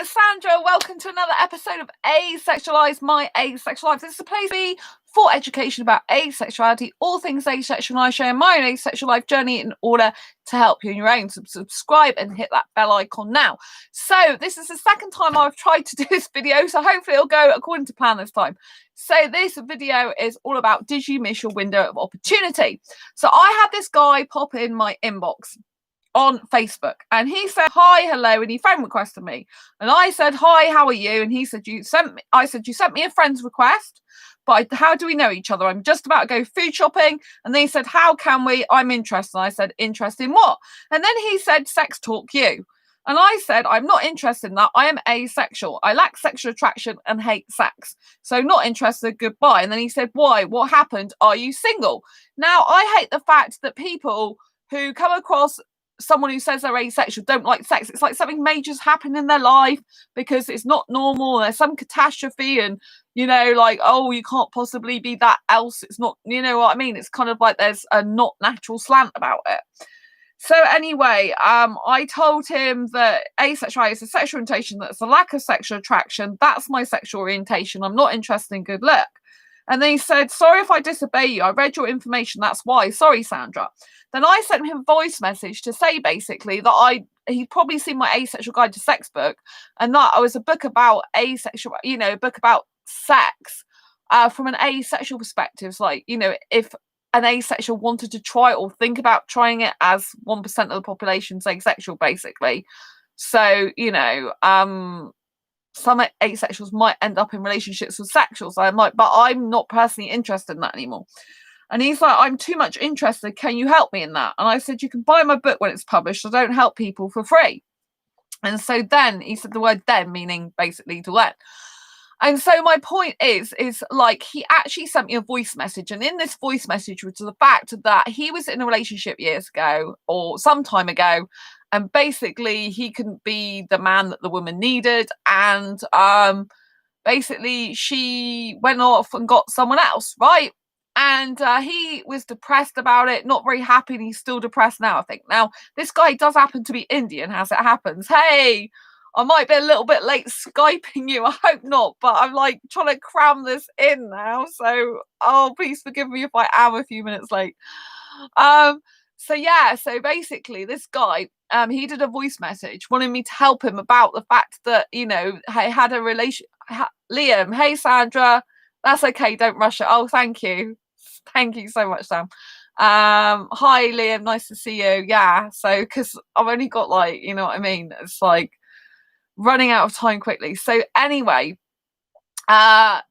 Sandra. Welcome to another episode of Asexualise, my asexual life. This is a place for education about asexuality, all things asexual, and I share my own asexual life journey in order to help you in your own. So subscribe and hit that bell icon now. So this is the second time I've tried to do this video, so hopefully it'll go according to plan this time. So this video is all about, did you miss your window of opportunity? So I had this guy pop in my inbox on Facebook, and he said hi, hello, and he friend requested me, and I said hi, how are you? And he said you sent me a friend's request, but how do we know each other? I'm just about to go food shopping. And then he said, how can we? I'm interested. And I said, interested in what? And then he said, sex talk you. And I said, I'm not interested in that. I am asexual. I lack sexual attraction and hate sex. So not interested, goodbye. And then he said, why? What happened? Are you single? Now, I hate the fact that people who come across someone who says they're asexual don't like sex. It's like something major's happened in their life because it's not normal. There's some catastrophe and, you know, like, oh, you can't possibly be that else. It's not, you know what I mean? It's kind of like there's a not natural slant about it. So anyway, I told him that asexuality is a sexual orientation, that's a lack of sexual attraction. That's my sexual orientation. I'm not interested in good look. And then he said, sorry if I disobey you. I read your information. That's why. Sorry, Sandra. Then I sent him a voice message to say basically that he'd probably seen my Asexual Guide to Sex book, and that I was a book about asexual, you know, a book about sex from an asexual perspective. Like, you know, if an asexual wanted to try or think about trying it, as 1% of the population's asexual, basically. So, you know, some asexuals might end up in relationships with sexuals. But I'm not personally interested in that anymore. And he's like, I'm too much interested. Can you help me in that? And I said, you can buy my book when it's published. I don't help people for free. And so then he said the word then, meaning basically to let. And so my point is like, he actually sent me a voice message. And in this voice message was the fact that he was in a relationship years ago or some time ago. And basically he couldn't be the man that the woman needed. And basically she went off and got someone else, right? And he was depressed about it, not very happy, and he's still depressed now, I think. Now, this guy does happen to be Indian, as it happens. Hey, I might be a little bit late Skyping you. I hope not, but I'm like trying to cram this in now. So, oh, please forgive me if I am a few minutes late. So yeah, so basically this guy, he did a voice message wanting me to help him about the fact that, you know, I had a relation. Liam, hey, Sandra. That's okay, don't rush it. Oh, thank you. Thank you so much, Sam. Hi, Liam, nice to see you. Yeah, so, because I've only got, like, you know what I mean? It's like running out of time quickly. So anyway,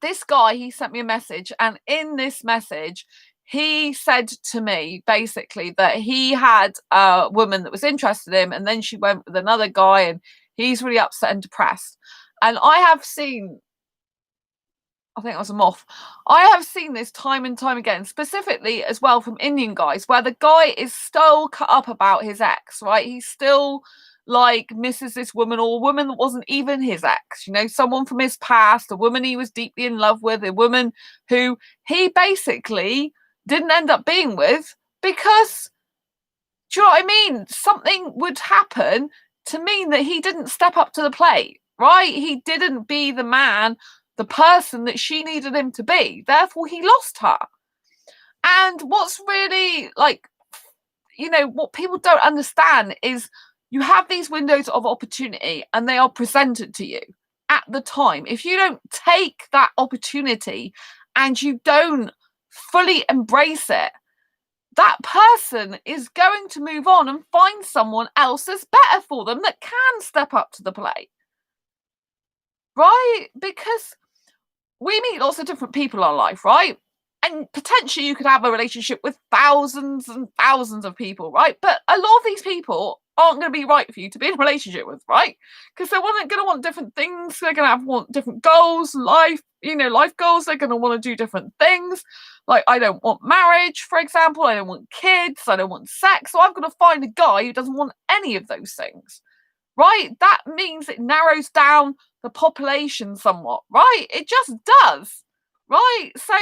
this guy, he sent me a message, and in this message, he said to me, basically, that he had a woman that was interested in him, and then she went with another guy, and he's really upset and depressed. And I have seen... I think it was a moth. I have seen this time and time again, specifically as well from Indian guys, where the guy is still cut up about his ex, right? He still like misses this woman, or a woman that wasn't even his ex, you know, someone from his past, a woman he was deeply in love with, a woman who he basically didn't end up being with because, do you know what I mean? Something would happen to mean that he didn't step up to the plate, right? He didn't be the man, the person that she needed him to be. Therefore, he lost her. And what's really, like, you know, what people don't understand is you have these windows of opportunity and they are presented to you at the time. If you don't take that opportunity and you don't fully embrace it, that person is going to move on and find someone else that's better for them, that can step up to the plate. Right? Because we meet lots of different people in life, right? And potentially you could have a relationship with thousands and thousands of people, right? But a lot of these people aren't going to be right for you to be in a relationship with, right? Because they're going to want different things. They're going to want different goals, life goals. They're going to want to do different things. Like, I don't want marriage, for example. I don't want kids. I don't want sex. So I've got to find a guy who doesn't want any of those things, right? That means it narrows down the population somewhat, right? It just does, right? So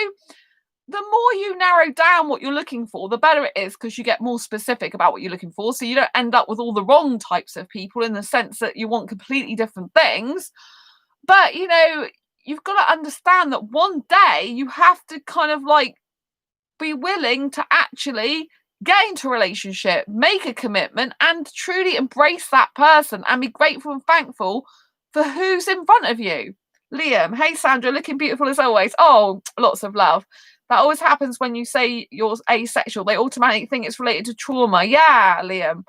the more you narrow down what you're looking for, the better it is, because you get more specific about what you're looking for. So you don't end up with all the wrong types of people, in the sense that you want completely different things. But, you've got to understand that one day you have to kind of like be willing to actually get into a relationship, make a commitment, and truly embrace that person and be grateful and thankful for who's in front of you. Liam, hey Sandra, looking beautiful as always. Oh, lots of love. That always happens when you say you're asexual. They automatically think it's related to trauma. Yeah, Liam.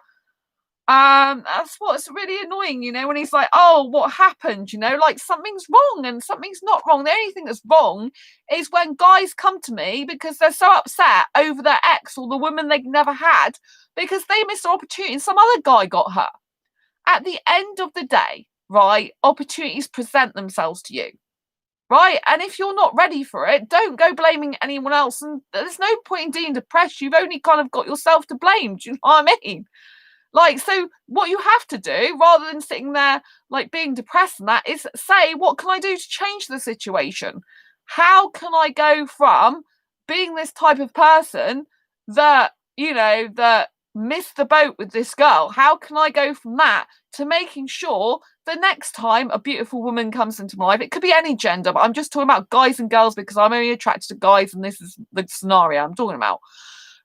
That's what's really annoying, when he's like, oh, what happened? Like something's wrong, and something's not wrong. The only thing that's wrong is when guys come to me because they're so upset over their ex or the woman they've never had because they missed an opportunity and some other guy got her. At the end of the day, right, opportunities present themselves to you. Right. And if you're not ready for it, don't go blaming anyone else. And there's no point in being depressed. You've only kind of got yourself to blame. Do you know what I mean? Like, so what you have to do, rather than sitting there like being depressed and that, is say, what can I do to change the situation? How can I go from being this type of person that, that missed the boat with this girl? How can I go from that to making sure the next time a beautiful woman comes into my life, it could be any gender, but I'm just talking about guys and girls because I'm only attracted to guys and this is the scenario I'm talking about,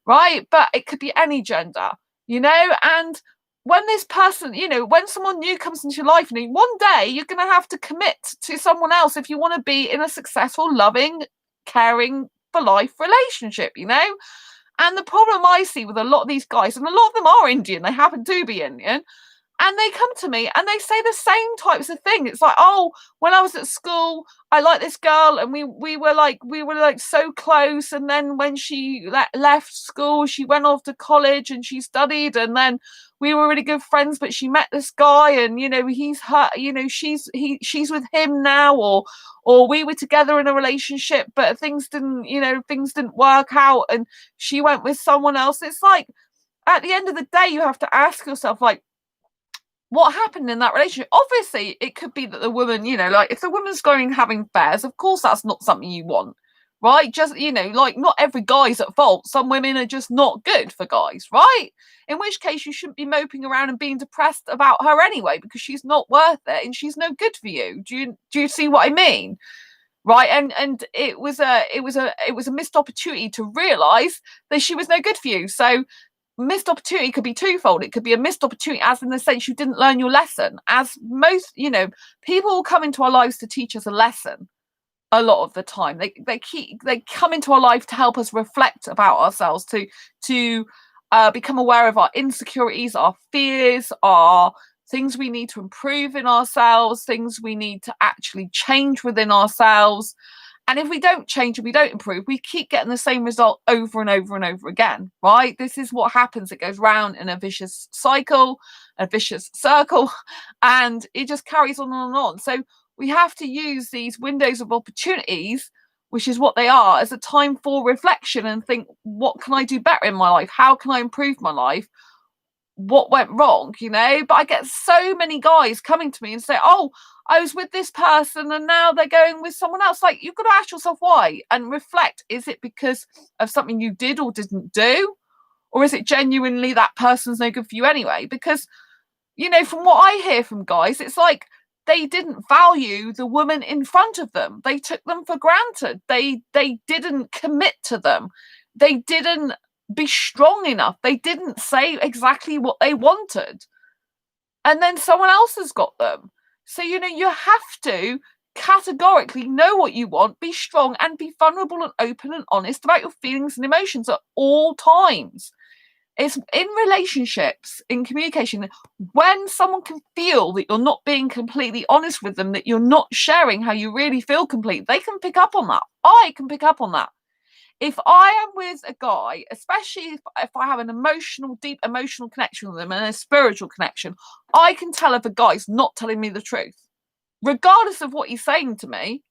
right? But it could be any gender. And when this person, when someone new comes into your life, and one day you're going to have to commit to someone else if you want to be in a successful, loving, caring for life relationship, And the problem I see with a lot of these guys, and a lot of them are Indian, they happen to be Indian, and they come to me and they say the same types of thing. It's like, oh, when I was at school, I liked this girl and we were like so close. And then when she left school, she went off to college and she studied. And then we were really good friends, but she met this guy and, he's her, she's with him now, or we were together in a relationship, but things didn't work out and she went with someone else. It's like, at the end of the day, you have to ask yourself, like, what happened in that relationship? Obviously, it could be that the woman, like if the woman's going having affairs, of course that's not something you want, right? Just, like not every guy's at fault. Some women are just not good for guys, right? In which case you shouldn't be moping around and being depressed about her anyway, because she's not worth it and she's no good for you. Do you see what I mean? Right. And it was a missed opportunity to realize that she was no good for you. So missed opportunity could be twofold. It could be a missed opportunity as in the sense you didn't learn your lesson. As most, people come into our lives to teach us a lesson a lot of the time. They come into our life to help us reflect about ourselves, to become aware of our insecurities, our fears, our things we need to improve in ourselves, things we need to actually change within ourselves. And if we don't change and we don't improve, we keep getting the same result over and over and over again, right? This is what happens. It goes round in a vicious cycle, a vicious circle, and it just carries on and on. So we have to use these windows of opportunities, which is what they are, as a time for reflection and think, what can I do better in my life? How can I improve my life? What went wrong, But I get so many guys coming to me and say, oh, I was with this person and now they're going with someone else. Like, you've got to ask yourself why and reflect. Is it because of something you did or didn't do? Or is it genuinely that person's no good for you anyway? Because, from what I hear from guys, it's like they didn't value the woman in front of them. They took them for granted. They didn't commit to them. They didn't be strong enough. They didn't say exactly what they wanted. And then someone else has got them. So, you have to categorically know what you want, be strong and be vulnerable and open and honest about your feelings and emotions at all times. It's in relationships, in communication, when someone can feel that you're not being completely honest with them, that you're not sharing how you really feel completely, they can pick up on that. I can pick up on that. If I am with a guy, especially if I have an deep emotional connection with them and a spiritual connection, I can tell if a guy's not telling me the truth. Regardless of what he's saying to me,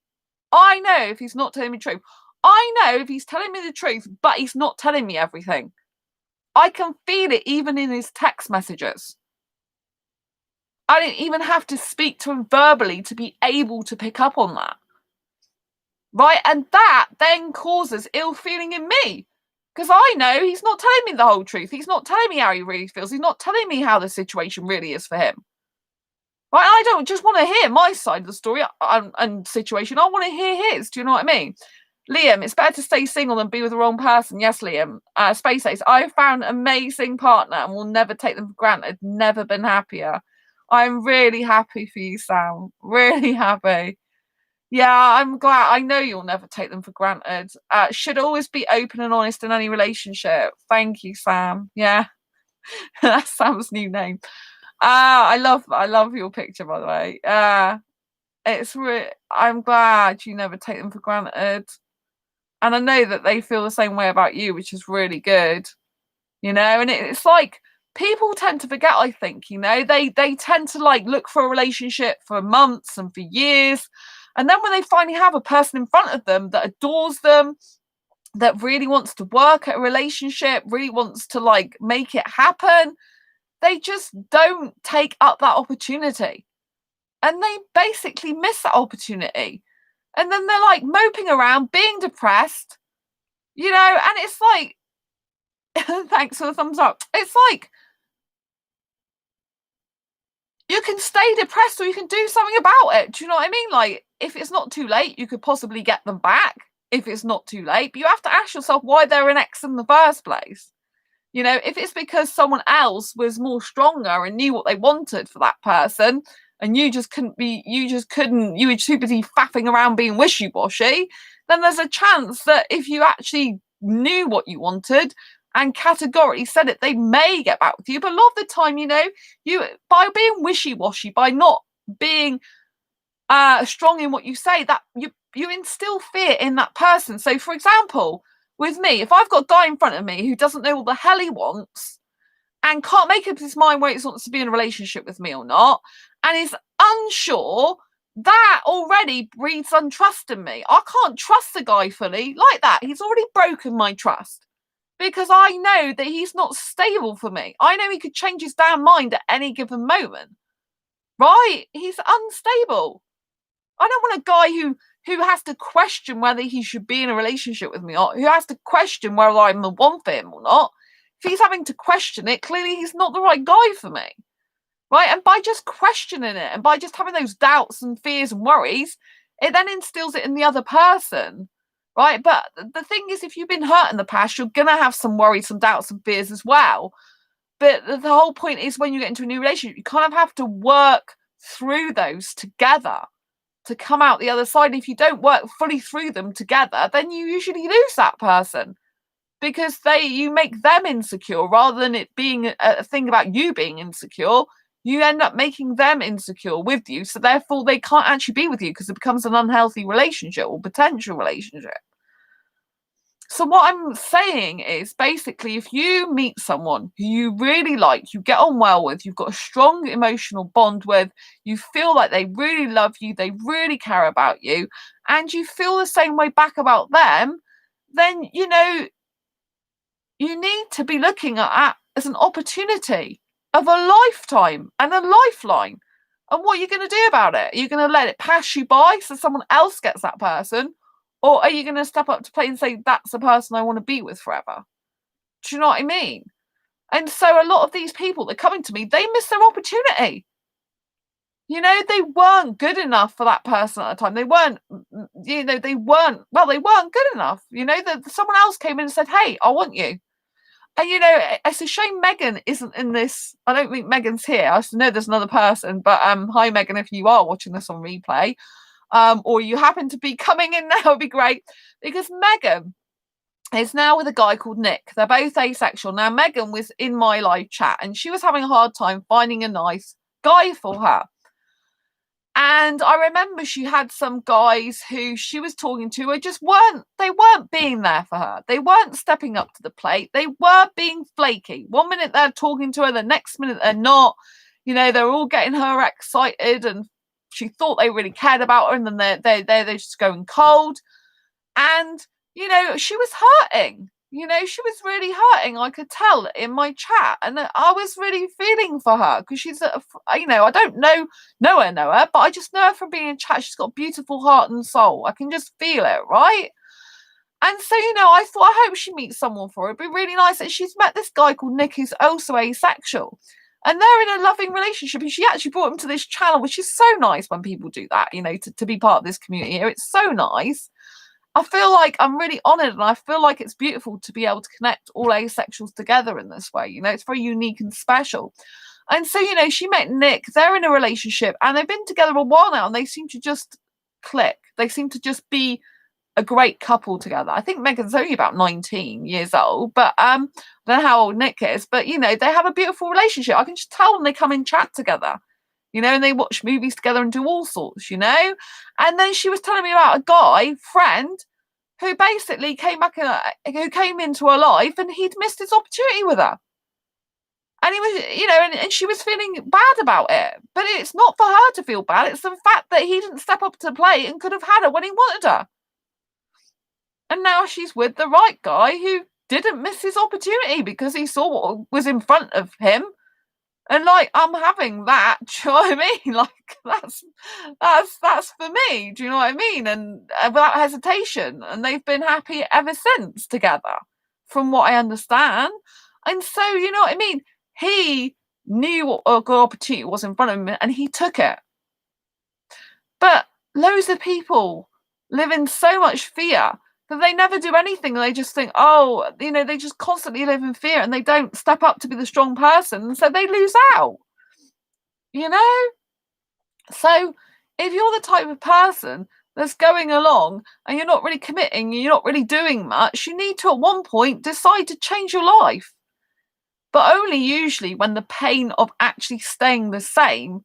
I know if he's not telling me the truth. I know if he's telling me the truth, but he's not telling me everything. I can feel it even in his text messages. I didn't even have to speak to him verbally to be able to pick up on that. right? And that then causes ill feeling in me because I know he's not telling me the whole truth. He's not telling me how he really feels. He's not telling me how the situation really is for him. Right? I don't just want to hear my side of the story and situation. I want to hear his. Do you know what I mean? Liam, it's better to stay single than be with the wrong person. Yes, Liam. Space Ace, I found an amazing partner and will never take them for granted. Never been happier. I'm really happy for you, Sam. Really happy. Yeah, I'm glad. I know you'll never take them for granted. Should always be open and honest in any relationship. Thank you, Sam. Yeah, that's Sam's new name. I love your picture, by the way. I'm glad you never take them for granted. And I know that they feel the same way about you, which is really good, you know. And it's like people tend to forget, I think, you know, they tend to like look for a relationship for months and for years. And then when they finally have a person in front of them that adores them, that really wants to work at a relationship, really wants to like make it happen, they just don't take up that opportunity. And they basically miss that opportunity. And then they're like moping around, being depressed, you know, and it's like, thanks for the thumbs up. It's like, you can stay depressed or you can do something about it. Do you know what I mean? Like, if it's not too late, you could possibly get them back if it's not too late. But you have to ask yourself why they're an ex in the first place. You know, if it's because someone else was more stronger and knew what they wanted for that person, and you were too busy faffing around being wishy-washy, then there's a chance that if you actually knew what you wanted and categorically said it, they may get back with you. But a lot of the time, you know, you by being wishy-washy, by not being strong in what you say, that you instill fear in that person. So, for example, with me, if I've got a guy in front of me who doesn't know what the hell he wants and can't make up his mind whether he wants to be in a relationship with me or not, and is unsure, that already breeds untrust in me. I can't trust the guy fully like that. He's already broken my trust because I know that he's not stable for me. I know he could change his damn mind at any given moment, right? He's unstable. I don't want a guy who has to question whether he should be in a relationship with me or who has to question whether I'm the one for him or not. If he's having to question it, clearly he's not the right guy for me. Right? And by just questioning it and by just having those doubts and fears and worries, it then instills it in the other person. Right? But the thing is, if you've been hurt in the past, you're going to have some worries, some doubts and fears as well. But the whole point is when you get into a new relationship, you kind of have to work through those together to come out the other side. If you don't work fully through them together, then you usually lose that person because you make them insecure rather than it being a thing about you being insecure. You end up making them insecure with you, so therefore they can't actually be with you because it becomes an unhealthy relationship or potential relationship. So what I'm saying is basically if you meet someone who you really like, you get on well with, you've got a strong emotional bond with, you feel like they really love you, they really care about you, and you feel the same way back about them, then, you know, you need to be looking at as an opportunity of a lifetime and a lifeline. And what are you going to do about it? Are you going to let it pass you by so someone else gets that person? Or are you going to step up to play and say, that's the person I want to be with forever? Do you know what I mean? And so a lot of these people that are coming to me, they miss their opportunity. You know, they weren't good enough for that person at the time. They weren't good enough. You know, that someone else came in and said, hey, I want you. And, you know, it's a shame Megan isn't in this. I don't think Megan's here. I know there's another person, but hi, Megan, if you are watching this on replay, or you happen to be coming in now, it'd be great. Because Megan is now with a guy called Nick. They're both asexual. Now, Megan was in my live chat, and she was having a hard time finding a nice guy for her. And I remember she had some guys who she was talking to who just weren't being there for her. They weren't stepping up to the plate. They were being flaky. One minute they're talking to her, the next minute they're not. You know, they're all getting her excited and she thought they really cared about her, and then they're just going cold. And, you know, she was hurting. You know, she was really hurting. I could tell in my chat, and I was really feeling for her because she's, you know, I don't know her, but I just know her from being in chat. She's got a beautiful heart and soul. I can just feel it, right? And so, you know, I thought, I hope she meets someone for her. It'd be really nice. And she's met this guy called Nick, who's also asexual. And they're in a loving relationship. And she actually brought him to this channel, which is so nice when people do that, you know, to be part of this community here. It's so nice. I feel like I'm really honoured, and I feel like it's beautiful to be able to connect all asexuals together in this way. You know, it's very unique and special. And so, you know, she met Nick. They're in a relationship, and they've been together a while now, and they seem to just click. They seem to just be a great couple together. I think Megan's only about 19 years old, but I don't know how old Nick is, but you know, they have a beautiful relationship. I can just tell when they come in chat together, you know, and they watch movies together and do all sorts, you know. And then she was telling me about a guy friend who basically came into her life, and he'd missed his opportunity with her. And he was, you know, and she was feeling bad about it. But it's not for her to feel bad. It's the fact that he didn't step up to the plate and could have had her when he wanted her. And now she's with the right guy who didn't miss his opportunity because he saw what was in front of him. And like, I'm having that. Do you know what I mean? Like, that's for me. Do you know what I mean? And without hesitation. And they've been happy ever since together, from what I understand. And so, you know what I mean? He knew what a good opportunity was in front of him, and he took it. But loads of people live in so much fear that they never do anything. They just think, oh, you know, they just constantly live in fear, and they don't step up to be the strong person. So they lose out, you know? So if you're the type of person that's going along and you're not really committing, you're not really doing much, you need to at one point decide to change your life. But only usually when the pain of actually staying the same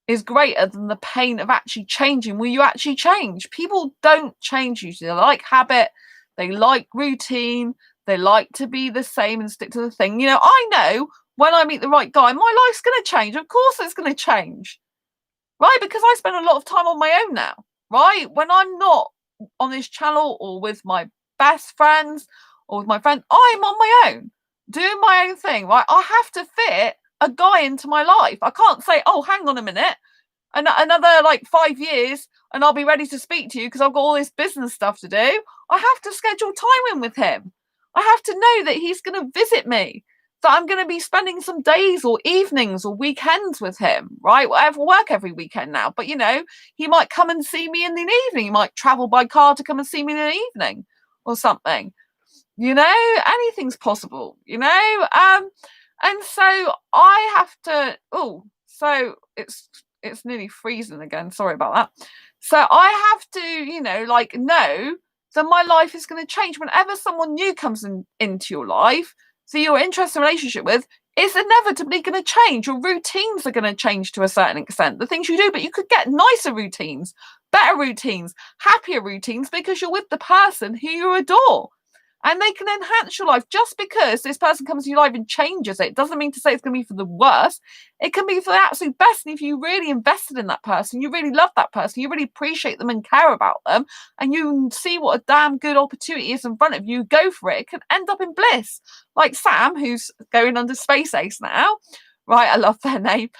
is greater than the pain of actually changing. Will you actually change? People don't change usually. They like habit, they like routine, they like to be the same and stick to the thing. You know, I know when I meet the right guy, my life's going to change. Of course it's going to change, right? Because I spend a lot of time on my own now, right? When I'm not on this channel or with my best friends or with my friends, I'm on my own, doing my own thing, right? I have to fit a guy into my life. I can't say, oh, hang on a minute, and another like 5 years and I'll be ready to speak to you because I've got all this business stuff to do. I have to schedule time in with him. I have to know that he's going to visit me, that I'm going to be spending some days or evenings or weekends with him, right? I have work every weekend now, but you know, he might come and see me in the evening. He might travel by car to come and see me in the evening or something. You know, anything's possible, you know? And so I have to, so it's nearly freezing again. Sorry about that. So I have to, you know, like know that my life is going to change whenever someone new comes into your life. So your interest in relationship with is inevitably going to change. Your routines are going to change to a certain extent. The things you do, but you could get nicer routines, better routines, happier routines because you're with the person who you adore. And they can enhance your life. Just because this person comes to your life and changes it doesn't mean to say it's going to be for the worst. It can be for the absolute best. And if you really invested in that person, you really love that person, you really appreciate them and care about them, and you see what a damn good opportunity is in front of you, go for it. It can end up in bliss. Like Sam, who's going under Space Ace now. Right, I love their name.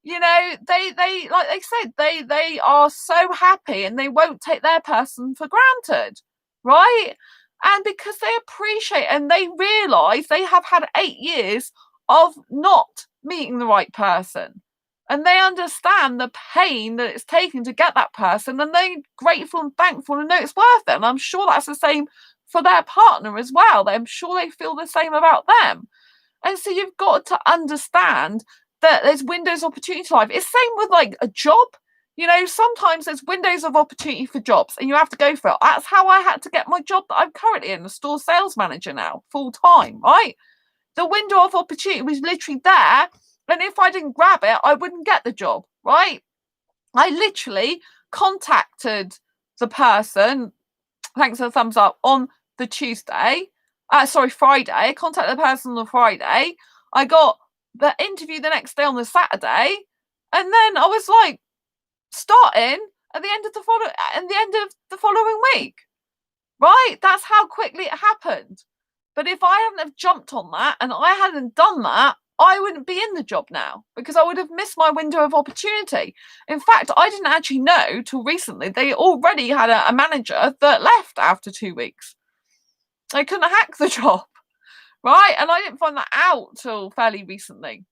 You know, they like they said, they are so happy and they won't take their person for granted. Right? And because they appreciate and they realise they have had 8 years of not meeting the right person. And they understand the pain that it's taken to get that person. And they're grateful and thankful and know it's worth it. And I'm sure that's the same for their partner as well. I'm sure they feel the same about them. And so you've got to understand that there's windows of opportunity to life. It's same with like a job. You know, sometimes there's windows of opportunity for jobs and you have to go for it. That's how I had to get my job that I'm currently in, the store sales manager now, full time, right? The window of opportunity was literally there. And if I didn't grab it, I wouldn't get the job, right? I literally contacted the person, thanks for the thumbs up, on the Friday. I contacted the person on the Friday. I got the interview the next day on the Saturday. And then I was like, starting at the end of the following week. right? That's how quickly it happened. But if I hadn't have jumped on that and I hadn't done that, I wouldn't be in the job now because I would have missed my window of opportunity. In fact, I didn't actually know till recently they already had a manager that left after 2 weeks. They couldn't hack the job, right? And I didn't find that out till fairly recently.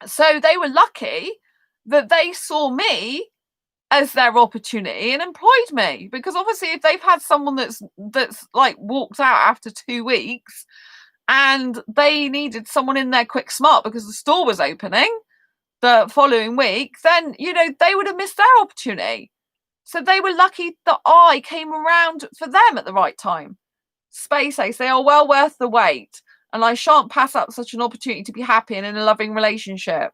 So they were lucky that they saw me as their opportunity and employed me, because obviously if they've had someone that's like walked out after 2 weeks and they needed someone in there quick smart because the store was opening the following week, then they would have missed their opportunity. So they were lucky that I came around for them at the right time. Space Ace, they are well worth the wait, and I shan't pass up such an opportunity to be happy and in a loving relationship.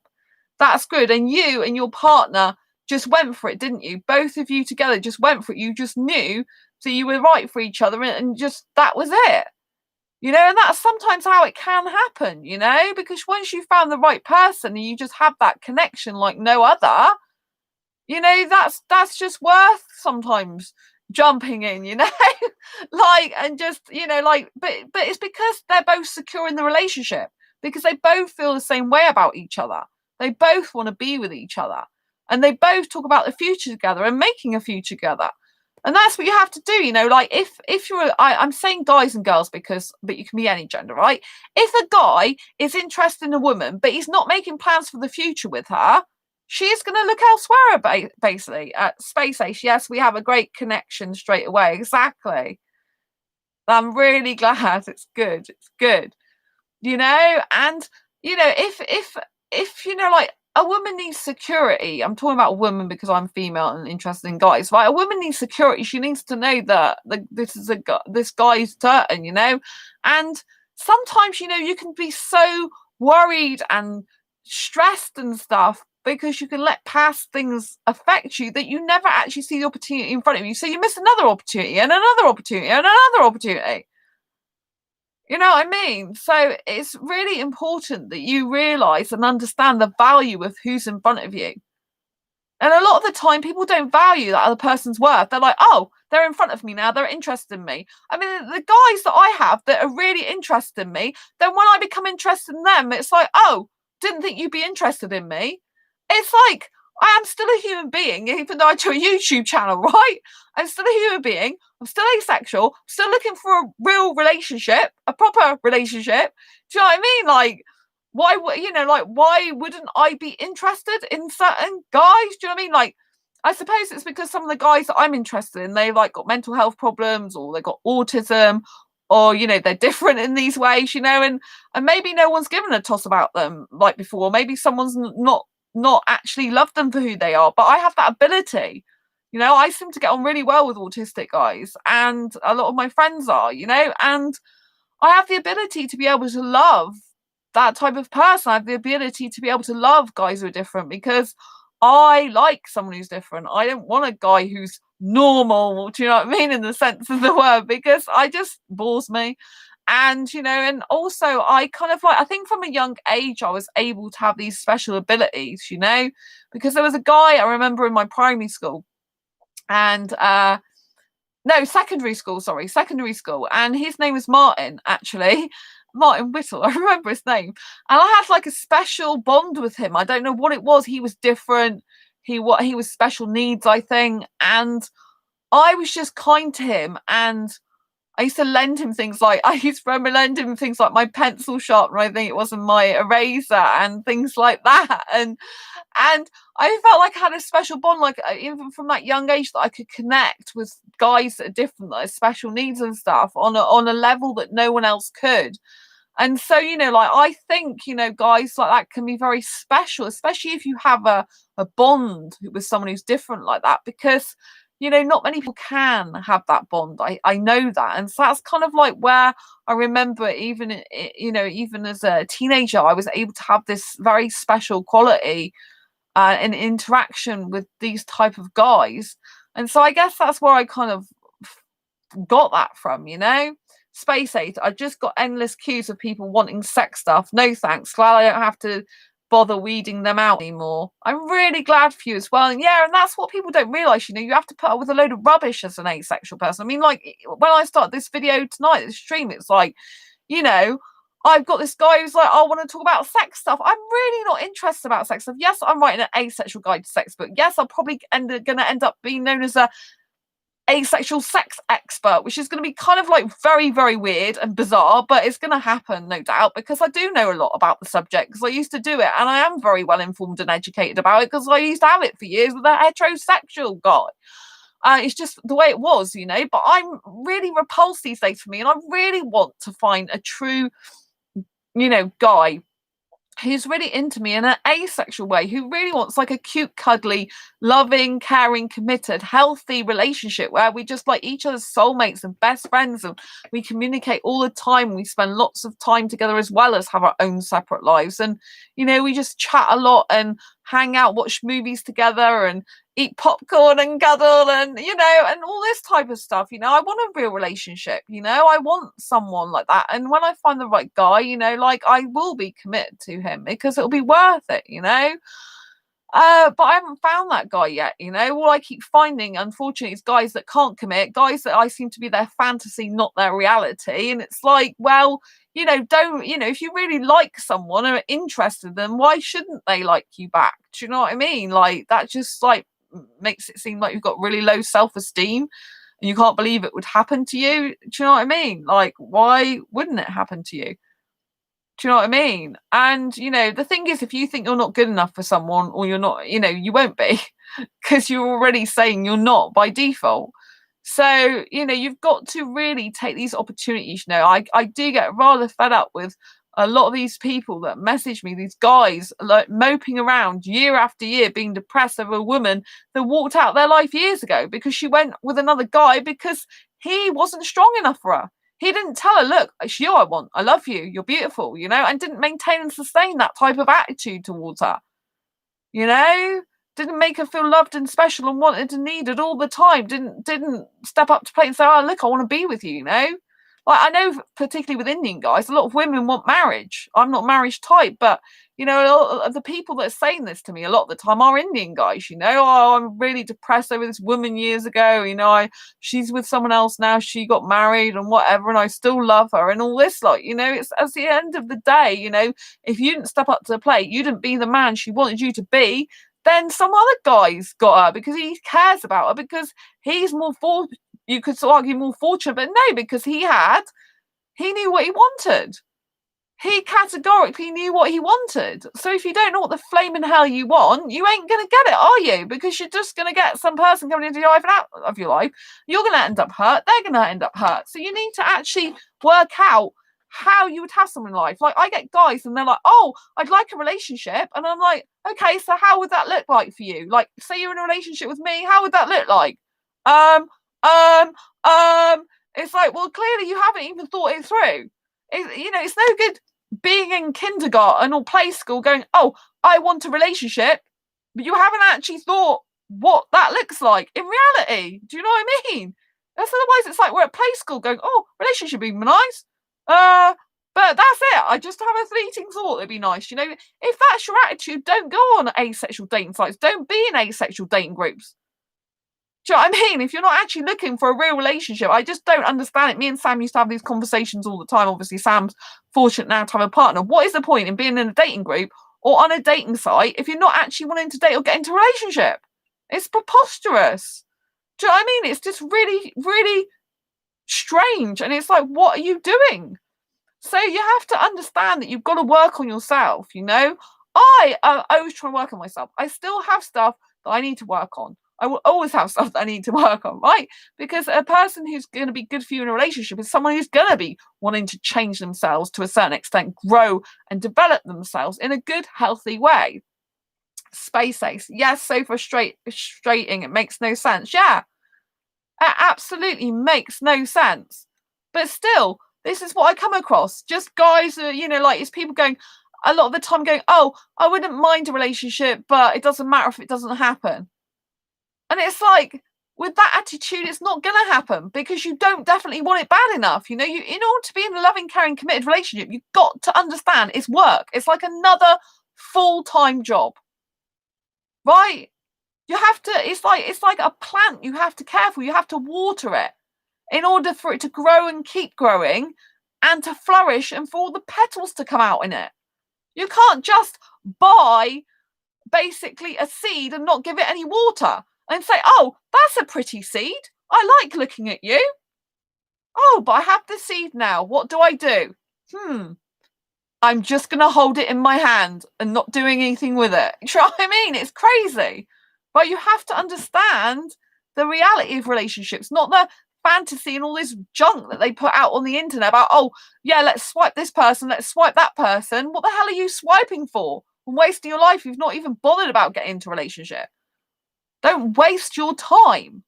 That's good. And you and your partner just went for it, didn't you? Both of you together just went for it. You just knew that you were right for each other, and just that was it. And that's sometimes how it can happen, because once you found the right person and you just have that connection like no other, that's just worth sometimes jumping in, like, and just, but it's because they're both secure in the relationship, because they both feel the same way about each other. They both want to be with each other, and they both talk about the future together and making a future together. And that's what you have to do, like if you're, I'm saying guys and girls but you can be any gender, right? If a guy is interested in a woman, but he's not making plans for the future with her, she's going to look elsewhere, basically. Space Ace, yes, we have a great connection straight away. Exactly. I'm really glad. It's good. It's good. And, if like, a woman needs security. I'm talking about a woman because I'm female and interested in guys, right? A woman needs security. She needs to know that this guy is certain, and sometimes, you can be so worried and stressed and stuff because you can let past things affect you that you never actually see the opportunity in front of you. So you miss another opportunity and another opportunity and another opportunity. You know what I mean? So it's really important that you realise and understand the value of who's in front of you. And a lot of the time, people don't value that other person's worth. They're like, oh, they're in front of me now. They're interested in me. I mean, the guys that I have that are really interested in me, then when I become interested in them, it's like, oh, didn't think you'd be interested in me. It's like, I am still a human being, even though I do a YouTube channel, right? I'm still a human being. I'm still asexual. I'm still looking for a real relationship, a proper relationship. Do you know what I mean? Like, why wouldn't I be interested in certain guys? Do you know what I mean? Like, I suppose it's because some of the guys that I'm interested in, they've like got mental health problems, or they've got autism, or they're different in these ways, and maybe no one's given a toss about them like before. Maybe someone's not actually loved them for who they are, but I have that ability. I seem to get on really well with autistic guys, and a lot of my friends are, and I have the ability to be able to love that type of person. I have the ability to be able to love guys who are different because I like someone who's different. I don't want a guy who's normal, do you know what I mean, in the sense of the word, because I just bores me. And, and also I kind of I think from a young age, I was able to have these special abilities, because there was a guy I remember in my primary school and, no, secondary school. And his name was Martin, actually. Martin Whittle, I remember his name. And I had like a special bond with him. I don't know what it was. He was different. He was special needs, I think. And I was just kind to him. And I used to lend him things like, my pencil sharpener, I think it was, and my eraser and things like that. And I felt like I had a special bond, like even from that young age, that I could connect with guys that are different, that have special needs and stuff on a level that no one else could. And so, I think, guys like that can be very special, especially if you have a bond with someone who's different like that, because, not many people can have that bond. I know that. And so that's kind of like where I remember even as a teenager, I was able to have this very special quality an interaction with these type of guys. And so I guess that's where I kind of got that from, Space Ace, I just got endless queues of people wanting sex stuff. No thanks. Glad I don't have to bother weeding them out anymore. I'm really glad for you as well. And yeah, and that's what people don't realise, you know, you have to put up with a load of rubbish as an asexual person. I mean, like, when I started this video tonight, this stream, it's like, you know, I've got this guy who's like, I want to talk about sex stuff. I'm really not interested about sex stuff. Yes, I'm writing an asexual guide to sex book. Yes, I'm probably going to end up being known as a asexual sex expert, which is going to be kind of like very, very weird and bizarre, but it's going to happen, no doubt, because I do know a lot about the subject, because I used to do it, and I am very well informed and educated about it, because I used to have it for years with a heterosexual guy. It's just the way it was, you know, but I'm really repulsed these days for me, and I really want to find a true, you know, guy who's really into me in an asexual way, who really wants like a cute, cuddly, loving, caring, committed, healthy relationship where we just like each other's soulmates and best friends, and we communicate all the time. We spend lots of time together as well as have our own separate lives. And, you know, we just chat a lot and hang out, watch movies together and eat popcorn and cuddle and, you know, and all this type of stuff. You know, I want a real relationship, you know, I want someone like that. And when I find the right guy, you know, like, I will be committed to him because it'll be worth it, you know. But I haven't found that guy yet, you know. All I keep finding, unfortunately, is guys that can't commit, guys that I seem to be their fantasy, not their reality. And it's like, well, you know, don't, you know, if you really like someone or are interested in them, why shouldn't they like you back? Do you know what I mean? Like, that just like makes it seem like you've got really low self-esteem and you can't believe it would happen to you. Do you know what I mean? Like, why wouldn't it happen to you? Do you know what I mean? And, you know, the thing is, if you think you're not good enough for someone, or you're not, you know, you won't be, because you're already saying you're not by default. So, you know, you've got to really take these opportunities. You know, I do get rather fed up with a lot of these people that message me, these guys like moping around year after year, being depressed over a woman that walked out their life years ago because she went with another guy because he wasn't strong enough for her. He didn't tell her, look, it's you I want. I love you. You're beautiful, you know, and didn't maintain and sustain that type of attitude towards her, you know, didn't make her feel loved and special and wanted and needed all the time. Didn't step up to plate and say, oh, look, I want to be with you, you know. Like, I know, particularly with Indian guys, a lot of women want marriage. I'm not marriage type, but, you know, a lot of the people that are saying this to me a lot of the time are Indian guys, you know. Oh, I'm really depressed over this woman years ago, you know, she's with someone else now, she got married and whatever, and I still love her and all this, like, you know. It's at the end of the day, you know, if you didn't step up to the plate, you didn't be the man she wanted you to be, then some other guy's got her because he cares about her, because he's more you could argue more fortunate, but no, because he knew what he wanted. He categorically knew what he wanted. So if you don't know what the flaming hell you want, you ain't going to get it, are you? Because you're just going to get some person coming into your life and out of your life. You're going to end up hurt. They're going to end up hurt. So you need to actually work out how you would have someone in life. Like, I get guys and they're like, oh, I'd like a relationship. And I'm like, okay, so how would that look like for you? Like, say you're in a relationship with me, how would that look like? It's like, well, clearly you haven't even thought it through. You know, it's no good being in kindergarten or play school going, oh, I want a relationship, but you haven't actually thought what that looks like in reality. Do you know what I mean? That's otherwise it's like we're at play school going, oh, relationship would be nice. But that's it. I just have a fleeting thought it'd be nice. You know, if that's your attitude, don't go on asexual dating sites. Don't be in asexual dating groups. Do you know what I mean? If you're not actually looking for a real relationship, I just don't understand it. Me and Sam used to have these conversations all the time. Obviously, Sam's fortunate now to have a partner. What is the point in being in a dating group or on a dating site if you're not actually wanting to date or get into a relationship? It's preposterous. Do you know what I mean? It's just really, really strange. And it's like, what are you doing? So you have to understand that you've got to work on yourself, you know? I always try to work on myself. I still have stuff that I need to work on. I will always have stuff that I need to work on, right? Because a person who's going to be good for you in a relationship is someone who's going to be wanting to change themselves to a certain extent, grow and develop themselves in a good, healthy way. Space Ace. Yes, so frustrating. It makes no sense. Yeah, it absolutely makes no sense. But still, this is what I come across. Just guys, you know, like, it's people going, a lot of the time going, oh, I wouldn't mind a relationship, but it doesn't matter if it doesn't happen. And it's like, with that attitude, it's not going to happen because you don't definitely want it bad enough. You know, in order to be in a loving, caring, committed relationship, you've got to understand it's work. It's like another full-time job, right? You have to, it's like a plant you have to care for. You have to water it in order for it to grow and keep growing and to flourish and for all the petals to come out in it. You can't just buy basically a seed and not give it any water and say, oh, that's a pretty seed. I like looking at you. Oh, but I have the seed now. What do I do? I'm just going to hold it in my hand and not doing anything with it. You know what I mean? It's crazy. But you have to understand the reality of relationships, not the fantasy and all this junk that they put out on the internet about, oh, yeah, let's swipe this person, let's swipe that person. What the hell are you swiping for? And wasting your life. You've not even bothered about getting into a relationship. Don't waste your time,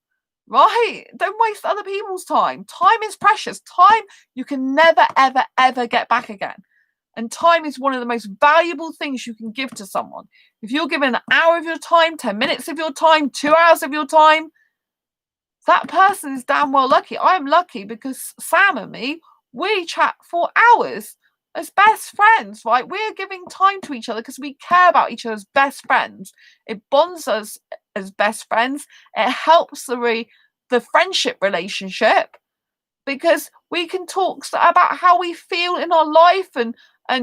right? Don't waste other people's time. Time is precious. Time you can never, ever, ever get back again. And time is one of the most valuable things you can give to someone. If you're given an hour of your time, 10 minutes of your time, 2 hours of your time, that person is damn well lucky. I'm lucky because Sam and me, we chat for hours as best friends, right? We're giving time to each other because we care about each other as best friends. It bonds us as best friends. It helps the friendship relationship because we can talk about how we feel in our life and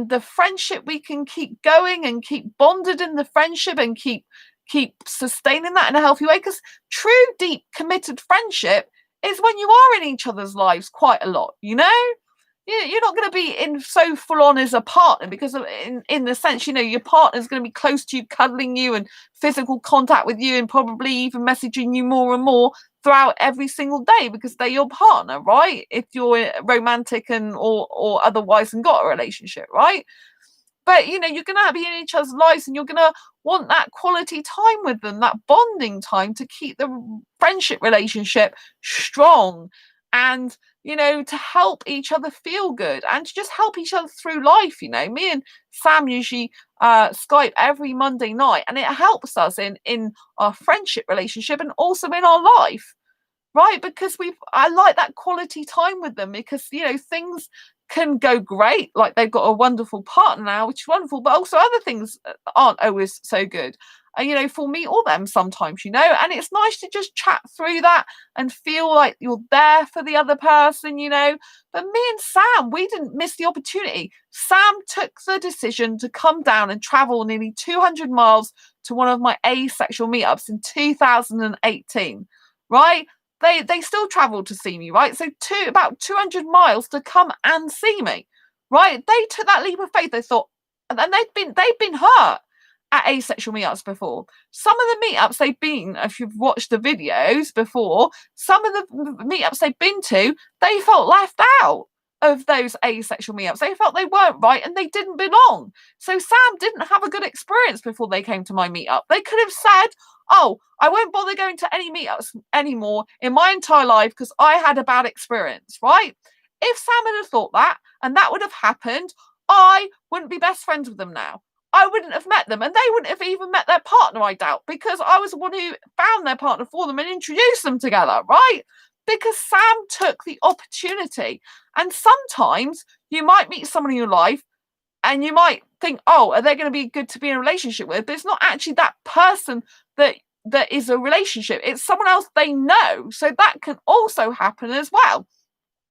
the friendship. We can keep going and keep bonded in the friendship and keep sustaining that in a healthy way, because true, deep, committed friendship is when you are in each other's lives quite a lot, you know? You're not going to be in so full on as a partner because in the sense, you know, your partner's going to be close to you, cuddling you and physical contact with you and probably even messaging you more and more throughout every single day because they're your partner, right? If you're romantic and or otherwise and got a relationship, right? But, you know, you're going to be in each other's lives and you're going to want that quality time with them, that bonding time to keep the friendship relationship strong and, you know, to help each other feel good and to just help each other through life. You know, me and Sam usually Skype every Monday night, and it helps us in our friendship relationship and also in our life, right? Because I like that quality time with them because, you know, things can go great, like they've got a wonderful partner now, which is wonderful, but also other things aren't always so good, you know, for me or them sometimes, you know, and it's nice to just chat through that and feel like you're there for the other person, you know. But me and Sam, we didn't miss the opportunity. Sam took the decision to come down and travel nearly 200 miles to one of my asexual meetups in 2018, right? They still traveled to see me, right? So about 200 miles to come and see me, right? They took that leap of faith. They thought, and they've been hurt at asexual meetups before. Some of the meetups they've been, if you've watched the videos before, some of the meetups they've been to, they felt left out of those asexual meetups. They felt they weren't right and they didn't belong. So Sam didn't have a good experience before they came to my meetup. They could have said, oh, I won't bother going to any meetups anymore in my entire life because I had a bad experience, right? If Sam had thought that and that would have happened, I wouldn't be best friends with them now. I wouldn't have met them and they wouldn't have even met their partner, I doubt, because I was the one who found their partner for them and introduced them together, right? Because Sam took the opportunity. And sometimes you might meet someone in your life and you might think, oh, are they going to be good to be in a relationship with? But it's not actually that person that is a relationship. It's someone else they know. So that can also happen as well.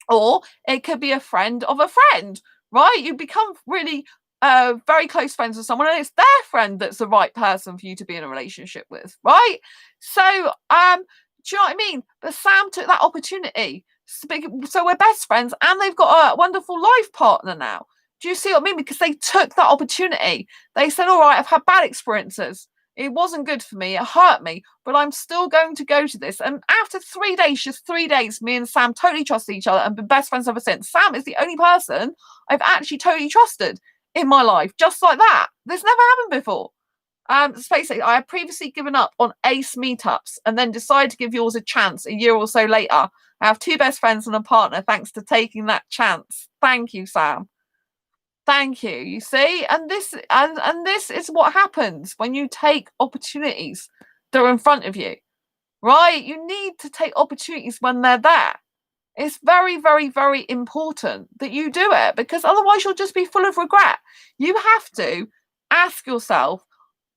Or it could be a friend of a friend, right? You become really very close friends with someone and it's their friend that's the right person for you to be in a relationship with, right? So do you know what I mean? But Sam took that opportunity. So we're best friends and they've got a wonderful life partner now. Do you see what I mean? Because they took that opportunity. They said, all right, I've had bad experiences. It wasn't good for me. It hurt me, but I'm still going to go to this. And after 3 days, just 3 days, me and Sam totally trusted each other and been best friends ever since. Sam is the only person I've actually totally trusted in my life, just like that. This never happened before. Basically, I had previously given up on ace meetups and then decided to give yours a chance a year or so later. I have 2 best friends and a partner thanks to taking that chance. Thank you, Sam. Thank you. You see, and this is what happens when you take opportunities that are in front of you, right? You need to take opportunities when they're there. It's very, very, very important that you do it because otherwise you'll just be full of regret. You have to ask yourself,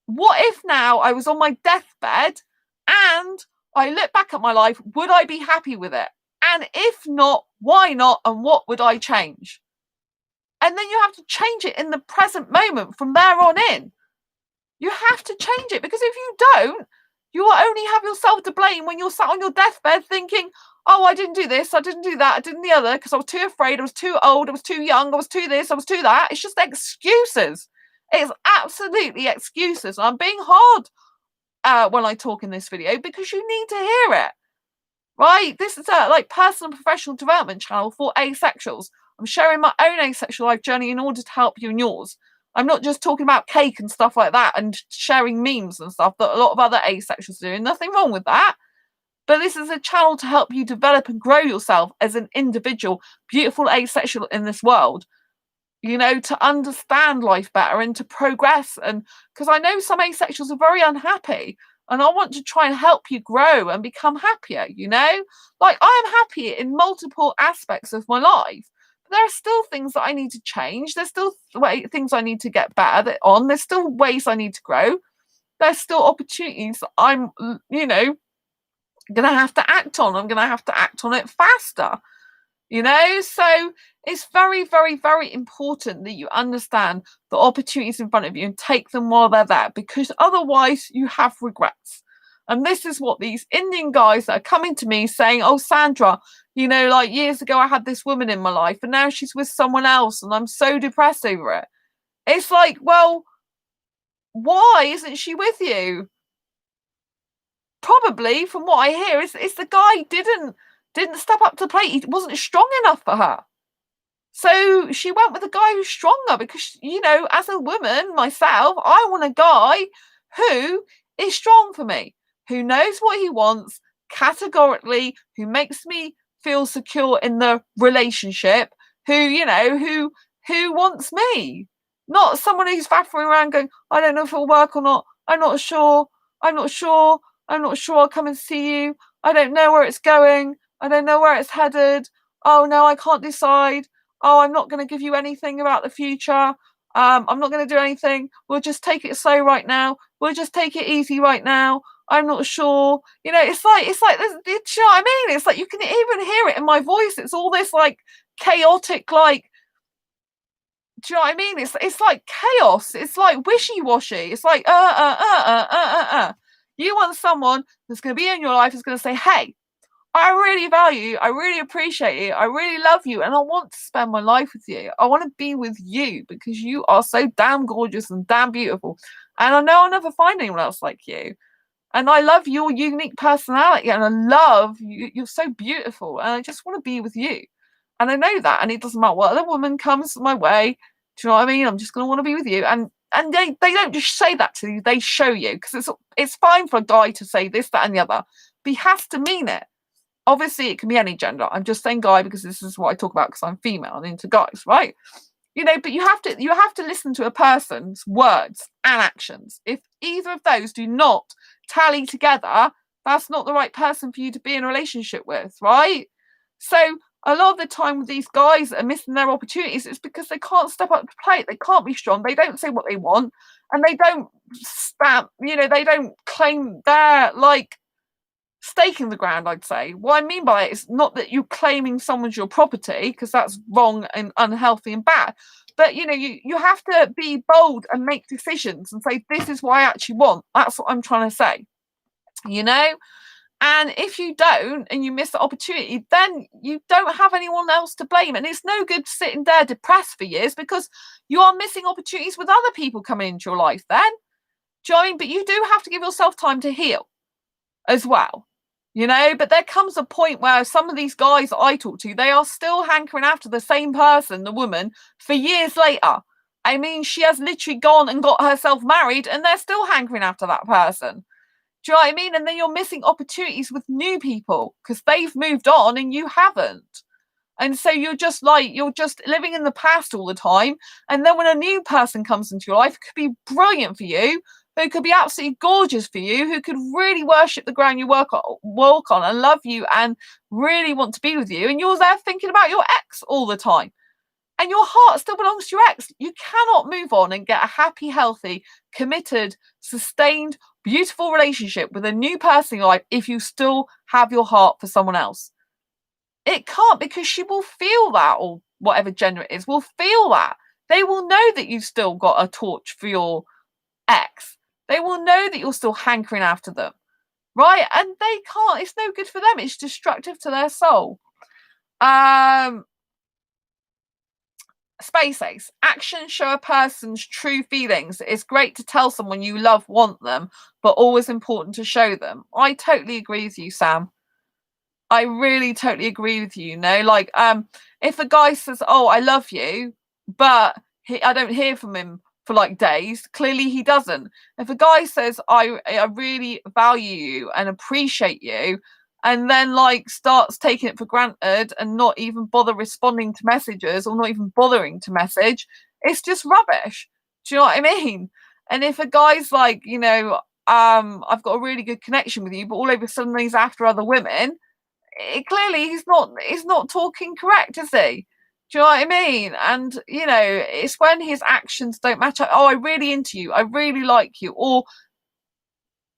what if now I was on my deathbed and I look back at my life, would I be happy with it? And if not, why not? And what would I change? And then you have to change it in the present moment from there on in. You have to change it, because if you don't, you will only have yourself to blame when you're sat on your deathbed thinking, oh, I didn't do this, I didn't do that, I didn't the other, because I was too afraid, I was too old, I was too young, I was too this, I was too that. It's just excuses. It's absolutely excuses. I'm being hard when I talk in this video because you need to hear it, right? This is a like personal and professional development channel for asexuals. I'm sharing my own asexual life journey in order to help you in yours. I'm not just talking about cake and stuff like that and sharing memes and stuff that a lot of other asexuals do. Nothing wrong with that. But this is a channel to help you develop and grow yourself as an individual, beautiful asexual in this world. You know, to understand life better and to progress. And because I know some asexuals are very unhappy, and I want to try and help you grow and become happier, you know? Like, I am happy in multiple aspects of my life. There are still things that I need to change. There's still things I need to get better on. There's still ways I need to grow. There's still opportunities that I'm, you know, going to have to act on. I'm going to have to act on it faster, you know? So it's very, very, very important that you understand the opportunities in front of you and take them while they're there, because otherwise you have regrets. And this is what these Indian guys that are coming to me saying, oh, Sandra, you know, like years ago I had this woman in my life and now she's with someone else and I'm so depressed over it. It's like, well, why isn't she with you? Probably, from what I hear, it's the guy didn't step up to the plate. He wasn't strong enough for her. So she went with a guy who's stronger because, you know, as a woman myself, I want a guy who is strong for me, who knows what he wants categorically, who makes me feel secure in the relationship, who, you know, who wants me, not someone who's faffing around going, I don't know if it'll work or not. I'm not sure. I'm not sure. I'm not sure. I'll come and see you. I don't know where it's going. I don't know where it's headed. Oh, no, I can't decide. Oh, I'm not going to give you anything about the future. I'm not going to do anything. We'll just take it slow right now. We'll just take it easy right now. I'm not sure. You know, it's like, do you know what I mean? It's like, you can even hear it in my voice. It's all this like chaotic, like, do you know what I mean? It's like chaos. It's like wishy-washy. It's like, You want someone that's going to be in your life who's going to say, hey, I really value you. I really appreciate you. I really love you. And I want to spend my life with you. I want to be with you because you are so damn gorgeous and damn beautiful. And I know I'll never find anyone else like you. And I love your unique personality. And I love you. You're so beautiful. And I just want to be with you. And I know that. And it doesn't matter what other woman comes my way. Do you know what I mean? I'm just going to want to be with you. And they don't just say that to you. They show you. Because it's fine for a guy to say this, that, and the other. But he has to mean it. Obviously, it can be any gender. I'm just saying guy because this is what I talk about because I'm female and into guys, right? You know, but you have to listen to a person's words and actions. If either of those do not tally together, that's not the right person for you to be in a relationship with, right? So a lot of the time with these guys that are missing their opportunities, it's because they can't step up to the plate. They can't be strong. They don't say what they want, and they don't stamp. You know, they don't claim their like stake in the ground. I'd say what I mean by it is not that you're claiming someone's your property, because that's wrong and unhealthy and bad, but you know, you have to be bold and make decisions and say, this is what I actually want. That's what I'm trying to say, you know. And if you don't and you miss the opportunity, then you don't have anyone else to blame. And it's no good sitting there depressed for years because you are missing opportunities with other people coming into your life then. Do you know what I mean? But you do have to give yourself time to heal as well. You know, but there comes a point where some of these guys that I talk to, they are still hankering after the same person, the woman, for years later. I mean, she has literally gone and got herself married and they're still hankering after that person. Do you know what I mean? And then you're missing opportunities with new people because they've moved on and you haven't. And so you're just living in the past all the time. And then when a new person comes into your life, it could be brilliant for you, who could be absolutely gorgeous for you, who could really worship the ground you walk on and love you and really want to be with you. And you're there thinking about your ex all the time. and your heart still belongs to your ex. You cannot move on and get a happy, healthy, committed, sustained, beautiful relationship with a new person in your life if you still have your heart for someone else. It can't, because she will feel that, or whatever gender it is, will feel that. They will know that you've still got a torch for your ex. They will know that you're still hankering after them, right? And they can't. It's no good for them. It's destructive to their soul. Space Ace. Actions show a person's true feelings. It's great to tell someone you love, want them, but always important to show them. I totally agree with you, Sam. I really totally agree with you. Like, if a guy says, "Oh, I love you," but I don't hear from him for like days, clearly he doesn't. If a guy says, I really value you and appreciate you," and then like starts taking it for granted and not even bother responding to messages, or not even bothering to message, it's just rubbish. Do you know what I mean? And if a guy's like, I've got a really good connection with you, but all of a sudden he's after other women, clearly he's not talking correct, is he? Do you know what I mean? And it's when his actions don't match up. "Oh, I'm really into you, I really like you," or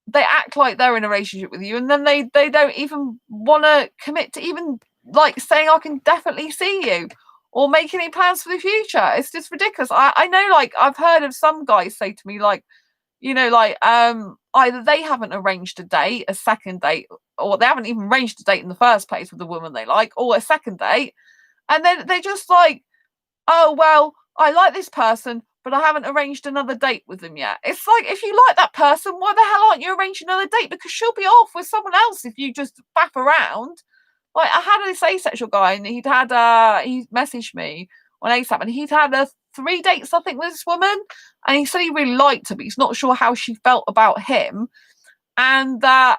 they act like they're in a relationship with you, and then they don't even want to commit to even like saying, "I can definitely see you," or make any plans for the future. It's just ridiculous. I know, like, I've heard of some guys say to me, like, either they haven't arranged a date, a second date, or they haven't even arranged a date in the first place with the woman they like, or a second date, and then they just like, "Oh, well, I like this person, but I haven't arranged another date with them yet." It's like, if you like that person, why the hell aren't you arranging another date? Because she'll be off with someone else if you just faff around. Like, I had this asexual guy, and he messaged me on ASAP, and he'd had 3 dates, I think, with this woman, and he said he really liked her, but he's not sure how she felt about him, and that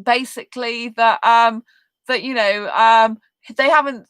basically that they haven't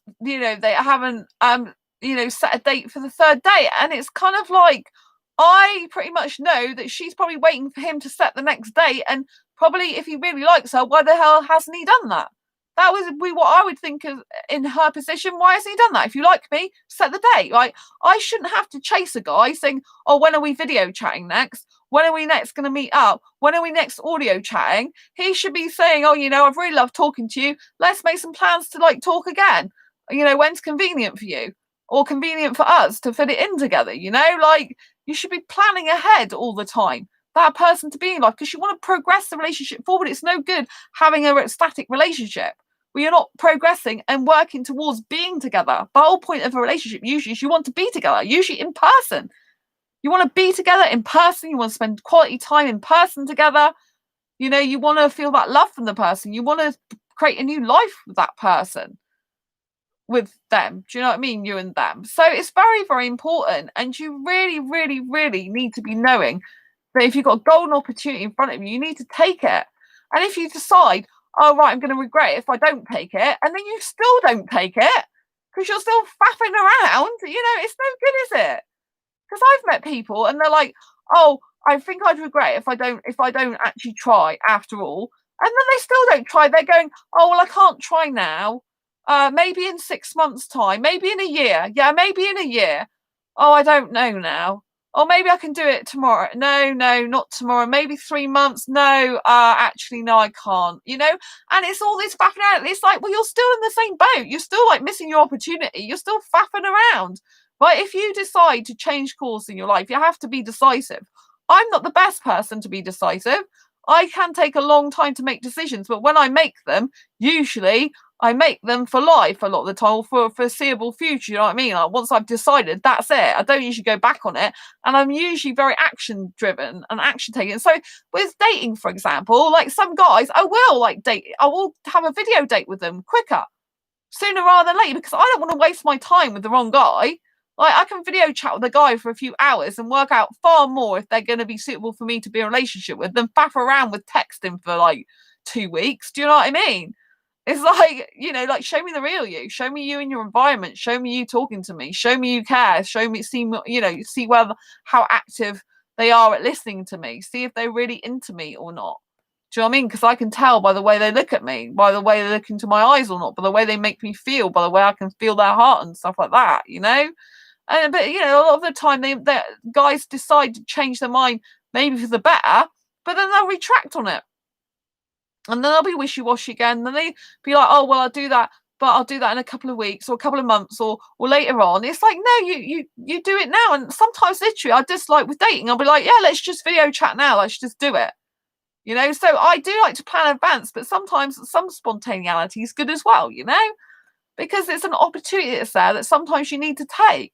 set a date for the 3rd date. And it's kind of like, I pretty much know that she's probably waiting for him to set the next date, and probably, if he really likes her, why the hell hasn't he done that? That would be what I would think of in her position. Why hasn't he done that? If you like me, set the date. Like, I shouldn't have to chase a guy saying, "Oh, when are we video chatting next? When are we next going to meet up? When are we next audio chatting?" He should be saying, "Oh, I've really loved talking to you. Let's make some plans to like talk again. When's convenient for you, or convenient for us to fit it in together?" Like, you should be planning ahead all the time. That person to be in life, because you want to progress the relationship forward. It's no good having a static relationship where you're not progressing and working towards being together. The whole point of a relationship usually is you want to be together, usually in person. You want to be together in person. You want to spend quality time in person together. You want to feel that love from the person. You want to create a new life with that person, with them. Do you know what I mean? You and them. So it's very, very important. And you really, really, really need to be knowing that if you've got a golden opportunity in front of you, you need to take it. And if you decide, "Oh, right, I'm going to regret it if I don't take it," and then you still don't take it because you're still faffing around, it's no good, is it? Because I've met people and they're like, "Oh, I think I'd regret it if I don't actually try after all," and then they still don't try. They're going, "Oh, well, I can't try now. Maybe in 6 months' time. Maybe in a year. Yeah, maybe in a year. Oh, I don't know now. Oh, maybe I can do it tomorrow. No, not tomorrow. Maybe 3 months. No, actually, no, I can't." And it's all this faffing around. It's like, well, you're still in the same boat. You're still like missing your opportunity. You're still faffing around. But if you decide to change course in your life, you have to be decisive. I'm not the best person to be decisive. I can take a long time to make decisions, but when I make them, usually I make them for life a lot of the time, or for a foreseeable future. You know what I mean? Like, once I've decided, that's it. I don't usually go back on it. And I'm usually very action driven and action taking. So with dating, for example, like some guys, I will have a video date with them quicker, sooner rather than later, because I don't want to waste my time with the wrong guy. Like, I can video chat with a guy for a few hours and work out far more if they're going to be suitable for me to be in a relationship with than faff around with texting for like 2 weeks. Do you know what I mean? It's like, like, show me the real you. Show me you in your environment. Show me you talking to me. Show me you care. Show me, see how active they are at listening to me. See if they're really into me or not. Do you know what I mean? Because I can tell by the way they look at me, by the way they look into my eyes or not, by the way they make me feel, by the way I can feel their heart and stuff like that, you know? And but you know, a lot of the time they guys decide to change their mind maybe for the better, but then they'll retract on it. And then they'll be wishy-washy again. Then they be like, oh well, I'll do that, but I'll do that in a couple of weeks or a couple of months or later on. It's like, no, you do it now. And sometimes literally I just like with dating, I'll be like, yeah, let's just video chat now, let's just do it. You know, so I do like to plan in advance, but sometimes some spontaneity is good as well, you know, because it's an opportunity that's there that sometimes you need to take.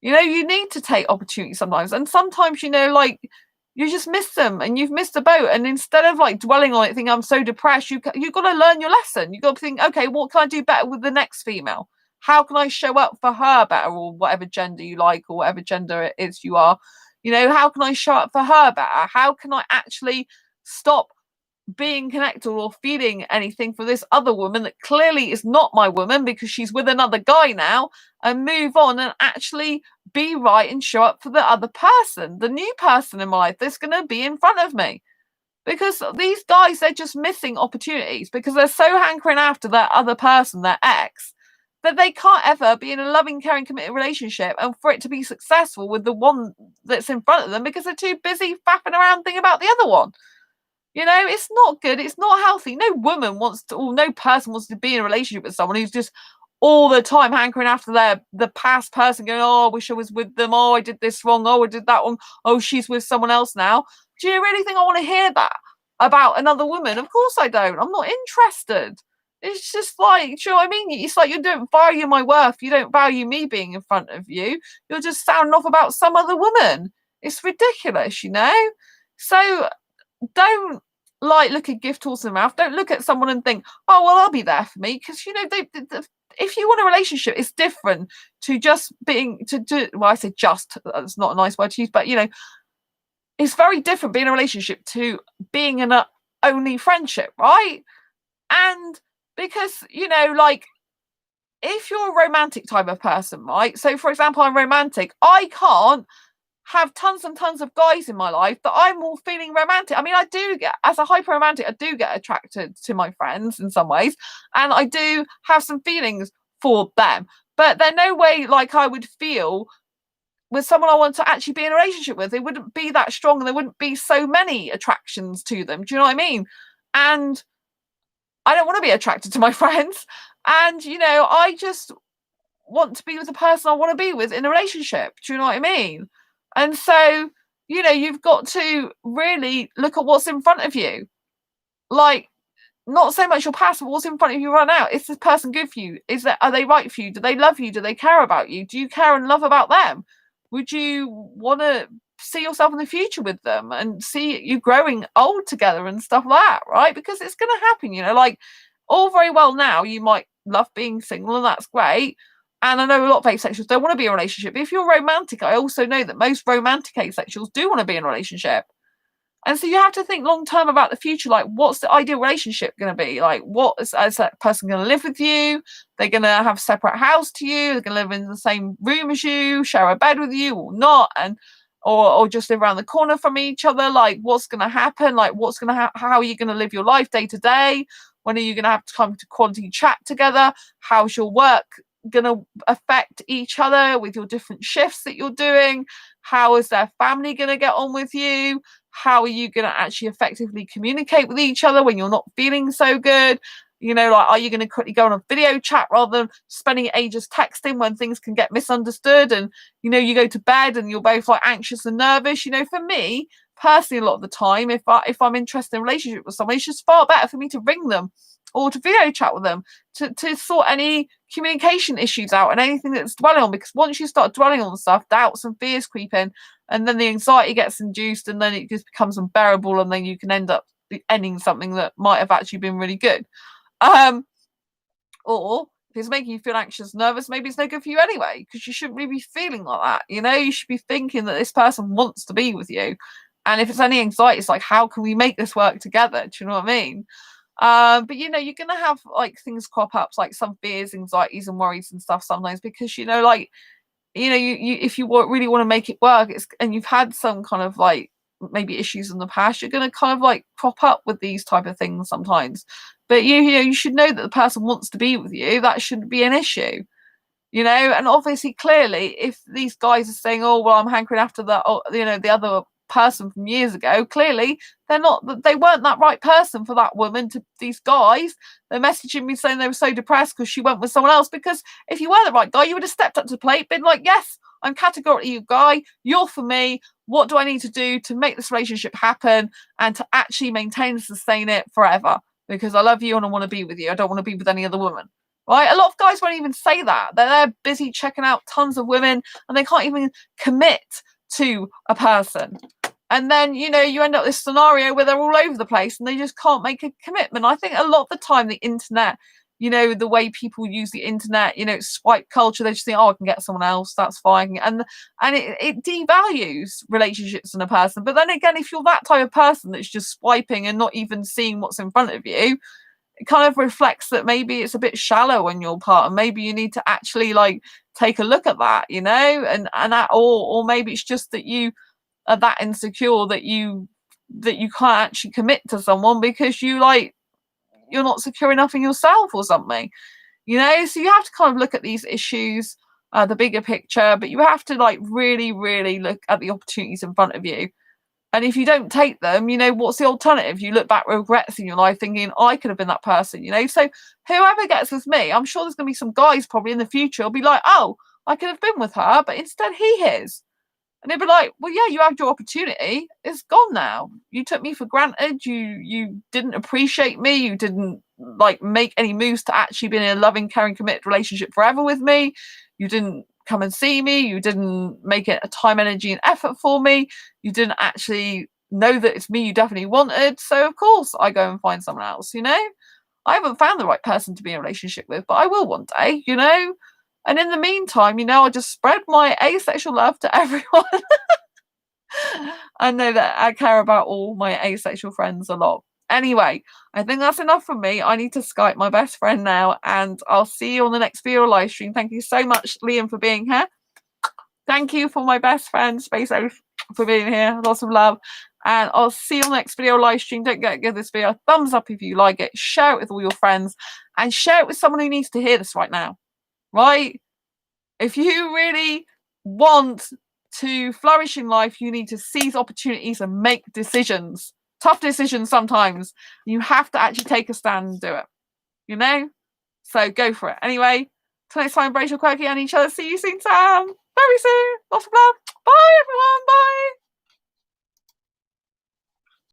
You know, you need to take opportunities sometimes. And sometimes, you know, like you just miss them and you've missed a boat. And instead of like dwelling on it, thinking I'm so depressed, you've got to learn your lesson. You've got to think, okay, what can I do better with the next female? How can I show up for her better, or whatever gender you like, or whatever gender it is you are? You know, how can I show up for her better? How can I actually stop being connected or feeling anything for this other woman that clearly is not my woman because she's with another guy now, and move on and actually be right and show up for the other person, the new person in my life that's going to be in front of me? Because these guys, they're just missing opportunities because they're so hankering after that other person, their ex, that they can't ever be in a loving, caring, committed relationship and for it to be successful with the one that's in front of them because they're too busy faffing around thinking about the other one. You know, it's not good. It's not healthy. No woman wants to, or no person wants to be in a relationship with someone who's just all the time hankering after the past person, going, oh, I wish I was with them. Oh, I did this wrong. Oh, I did that wrong. Oh, she's with someone else now. Do you really think I want to hear that about another woman? Of course I don't. I'm not interested. It's just like, do you know what I mean? It's like you don't value my worth. You don't value me being in front of you. You're just sounding off about some other woman. It's ridiculous, you know? So don't like look a gift horse in the mouth. Don't look at someone and think, oh well, I'll be there for me, because you know if you want a relationship, it's different to just being well, I say just, that's not a nice word to use, but you know, it's very different being in a relationship to being in a only friendship, right? And because, you know, like if you're a romantic type of person, right? So for example, I'm romantic, I can't have tons and tons of guys in my life that I'm all feeling romantic. I mean, I do get, as a hyper romantic, I do get attracted to my friends in some ways, and I do have some feelings for them, but they're no way like I would feel with someone I want to actually be in a relationship with. They wouldn't be that strong and there wouldn't be so many attractions to them. Do you know what I mean? And I don't want to be attracted to my friends. And, you know, I just want to be with the person I want to be with in a relationship. Do you know what I mean? And so, you know, you've got to really look at what's in front of you. Like, not so much your past, but what's in front of you right now. Is this person good for you? Are they right for you? Do they love you? Do they care about you? Do you care and love about them? Would you want to see yourself in the future with them and see you growing old together and stuff like that, right? Because it's going to happen, you know, like all very well now, you might love being single and that's great. And I know a lot of asexuals don't want to be in a relationship. If you're romantic, I also know that most romantic asexuals do want to be in a relationship. And so you have to think long term about the future. Like, what's the ideal relationship going to be? Like, what is that person going to live with you? They're going to have a separate house to you. They're going to live in the same room as you, share a bed with you or not, and or just live around the corner from each other. Like, what's going to happen? Like, what's going to how are you going to live your life day to day? When are you going to have to come to quality chat together? How's your work going to affect each other with your different shifts that you're doing? How is their family going to get on with you? How are you going to actually effectively communicate with each other when you're not feeling so good? You know, like, are you going to quickly go on a video chat rather than spending ages texting when things can get misunderstood? And, you know, you go to bed and you're both like anxious and nervous. You know, for me personally, a lot of the time, if I'm interested in a relationship with someone, it's just far better for me to ring them or to video chat with them to sort any communication issues out and anything that's dwelling on. Because once you start dwelling on stuff, doubts and fears creep in, and then the anxiety gets induced, and then it just becomes unbearable, and then you can end up ending something that might have actually been really good. Or if it's making you feel anxious, nervous, maybe it's no good for you anyway, because you shouldn't really be feeling like that. You know, you should be thinking that this person wants to be with you. And if it's any anxiety, it's like, how can we make this work together? Do you know what I mean? But you know, you're gonna have like things crop up, like some fears, anxieties, and worries and stuff sometimes, because you know, like, you know, you if you really want to make it work, and you've had some kind of like maybe issues in the past, you're going to kind of like crop up with these type of things sometimes. But you know, you should know that the person wants to be with you. That shouldn't be an issue. You know, and obviously, clearly, if these guys are saying, "Oh, well, I'm hankering after that," or, you know, the other person from years ago, clearly they weren't that right person for that woman. To these guys, they're messaging me saying they were so depressed because she went with someone else. Because if you were the right guy, you would have stepped up to the plate, been like, "Yes, I'm categorically your guy. You're for me. What do I need to do to make this relationship happen and to actually maintain and sustain it forever? Because I love you and I want to be with you. I don't want to be with any other woman." Right? A lot of guys won't even say that. They're busy checking out tons of women and they can't even commit to a person. And then, you know, you end up this scenario where they're all over the place and they just can't make a commitment. I think a lot of the time the internet, you know, the way people use the internet, you know, it's swipe culture. They just think, oh, I can get someone else, that's fine. And it devalues relationships in a person. But then again, if you're that type of person that's just swiping and not even seeing what's in front of you, it kind of reflects that maybe it's a bit shallow on your part, and maybe you need to actually like take a look at that, you know, and that, or maybe it's just that you are that insecure that you can't actually commit to someone because you're not secure enough in yourself or something, you know. So you have to kind of look at these issues, the bigger picture, but you have to like really, really look at the opportunities in front of you. And if you don't take them, you know, what's the alternative? You look back with regrets in your life thinking, I could have been that person, you know? So whoever gets with me, I'm sure there's going to be some guys probably in the future will be like, oh, I could have been with her, but instead he is. And they'll be like, well, yeah, you had your opportunity. It's gone now. You took me for granted. You didn't appreciate me. You didn't like make any moves to actually be in a loving, caring, committed relationship forever with me. You didn't come and see me. You didn't make it a time, energy, and effort for me. You didn't actually know that it's me you definitely wanted. So of course I go and find someone else, you know? I haven't found the right person to be in a relationship with, but I will one day, you know? And in the meantime, you know, I just spread my asexual love to everyone. I know that I care about all my asexual friends a lot. Anyway, I think that's enough from me. I need to Skype my best friend now, and I'll see you on the next video live stream. Thank you so much, Liam, for being here. Thank you for my best friend, Space Oath, for being here. Lots of love. And I'll see you on the next video live stream. Don't forget to give this video a thumbs up if you like it. Share it with all your friends. And share it with someone who needs to hear this right now. Right? If you really want to flourish in life, you need to seize opportunities and make decisions. Tough decisions sometimes. You have to actually take a stand and do it. You know? So go for it. Anyway, till next time, embrace your quirky and each other. See you soon, Sam. Very soon. Lots of love.